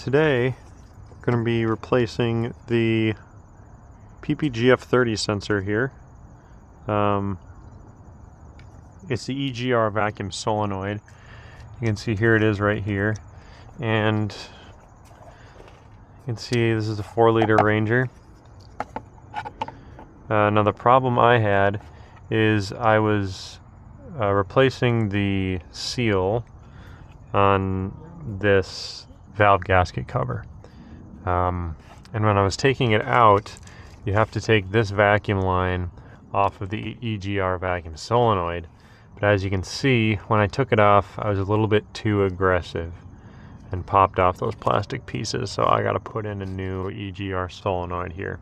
Today, we're going to be replacing the PPGF30 sensor here. It's the EGR Vacuum Solenoid. You can see here it is right here. And you can see this is a 4-liter Ranger. Now the problem I had is I was replacing the seal on this valve gasket cover. And when I was taking it out, you have to take this vacuum line off of the EGR Vacuum Solenoid. But as you can see, when I took it off, I was a little bit too aggressive and popped off those plastic pieces, so I got to put in a new EGR solenoid here.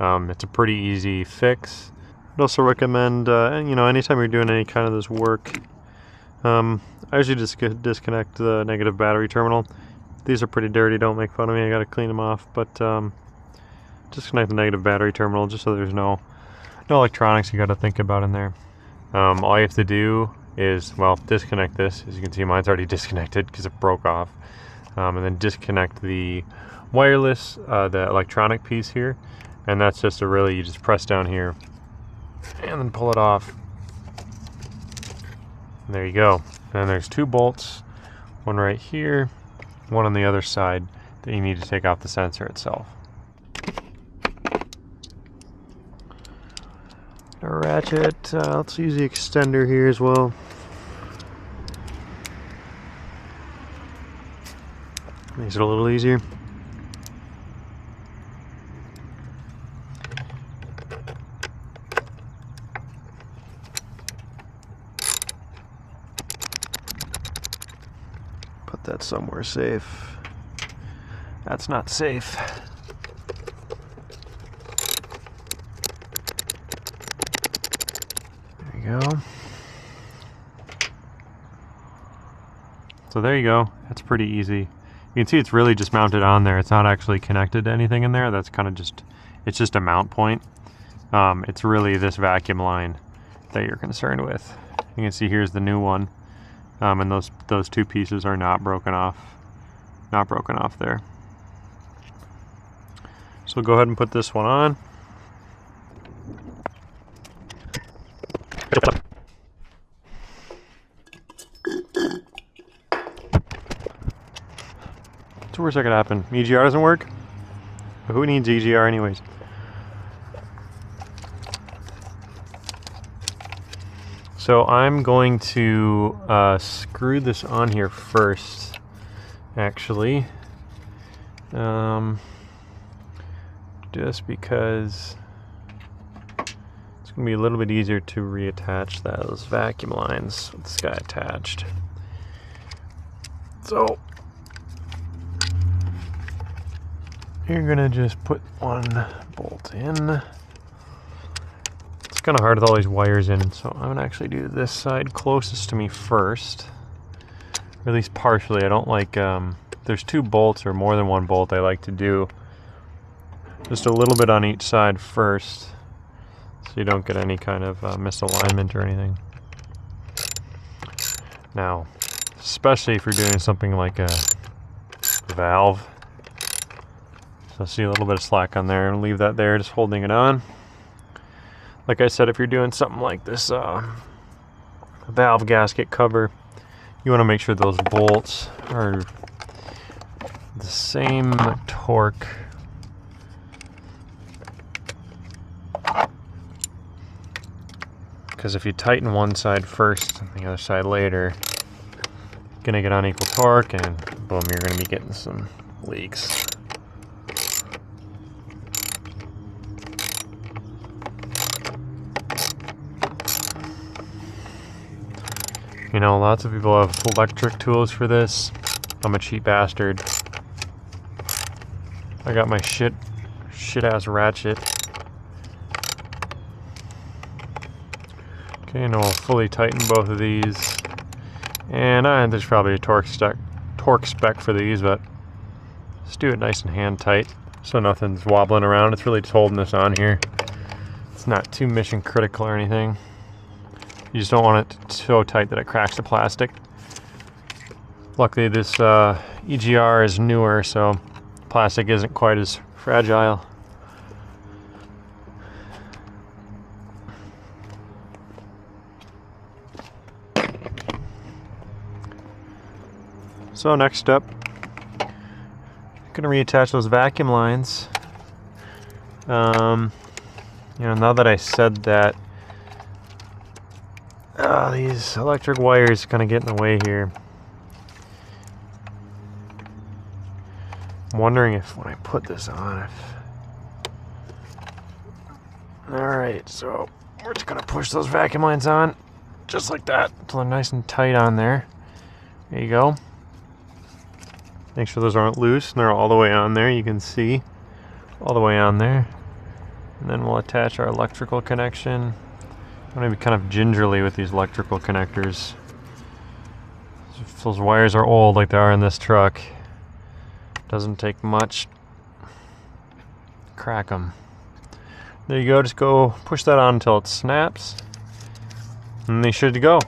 It's a pretty easy fix. I'd also recommend, anytime you're doing any kind of this work, I usually just disconnect the negative battery terminal. These are pretty dirty, don't make fun of me, I gotta clean them off, but disconnect the negative battery terminal just so there's no electronics you gotta think about in there. All you have to do is, well, disconnect this. As you can see, mine's already disconnected because it broke off. And then disconnect the wireless, the electronic piece here, and that's just you just press down here and then pull it off. And there you go. And there's 2 bolts, one right here, one on the other side that you need to take off the sensor itself. A ratchet, let's use the extender here as well. Makes it a little easier. Put that somewhere safe. That's not safe. There you go. So there you go. That's pretty easy. You can see it's really just mounted on there. It's not actually connected to anything in there. That's kind of it's just a mount point. It's really this vacuum line that you're concerned with. You can see here's the new one. And those 2 pieces are not broken off there. So go ahead and put this one on. What's the worst that could happen? EGR doesn't work? Who needs EGR anyways? So I'm going to screw this on here first, actually, just because it's going to be a little bit easier to reattach those vacuum lines with this guy attached. So you're going to just put one bolt in. It's kind of hard with all these wires in, so I'm going to actually do this side closest to me first. Or at least partially. I don't like, there's 2 bolts or more than 1 bolt I like to do just a little bit on each side first, so you don't get any kind of misalignment or anything. Now, especially if you're doing something like a valve. So see a little bit of slack on there, and leave that there, just holding it on. Like I said, if you're doing something like this valve gasket cover, you want to make sure those bolts are the same torque. Because if you tighten one side first and the other side later, you're going to get unequal torque, and boom, you're going to be getting some leaks. You know, lots of people have electric tools for this. I'm a cheap bastard. I got my shit ass ratchet. Okay, and we'll fully tighten both of these. And there's probably a torque spec for these, but just do it nice and hand tight so nothing's wobbling around. It's really just holding this on here. It's not too mission critical or anything. You just don't want it so tight that it cracks the plastic. Luckily this EGR is newer, so plastic isn't quite as fragile. So next step, I'm gonna reattach those vacuum lines. You know, now that I said that, these electric wires kind of get in the way here. I'm wondering if when I put this on, Alright, so we're just gonna push those vacuum lines on, just like that, until they're nice and tight on there. There you go. Make sure those aren't loose and they're all the way on there. You can see all the way on there. And then we'll attach our electrical connection. I'm going to be kind of gingerly with these electrical connectors. If those wires are old like they are in this truck, doesn't take much. Crack them. There you go. Just go push that on until it snaps. And they should go.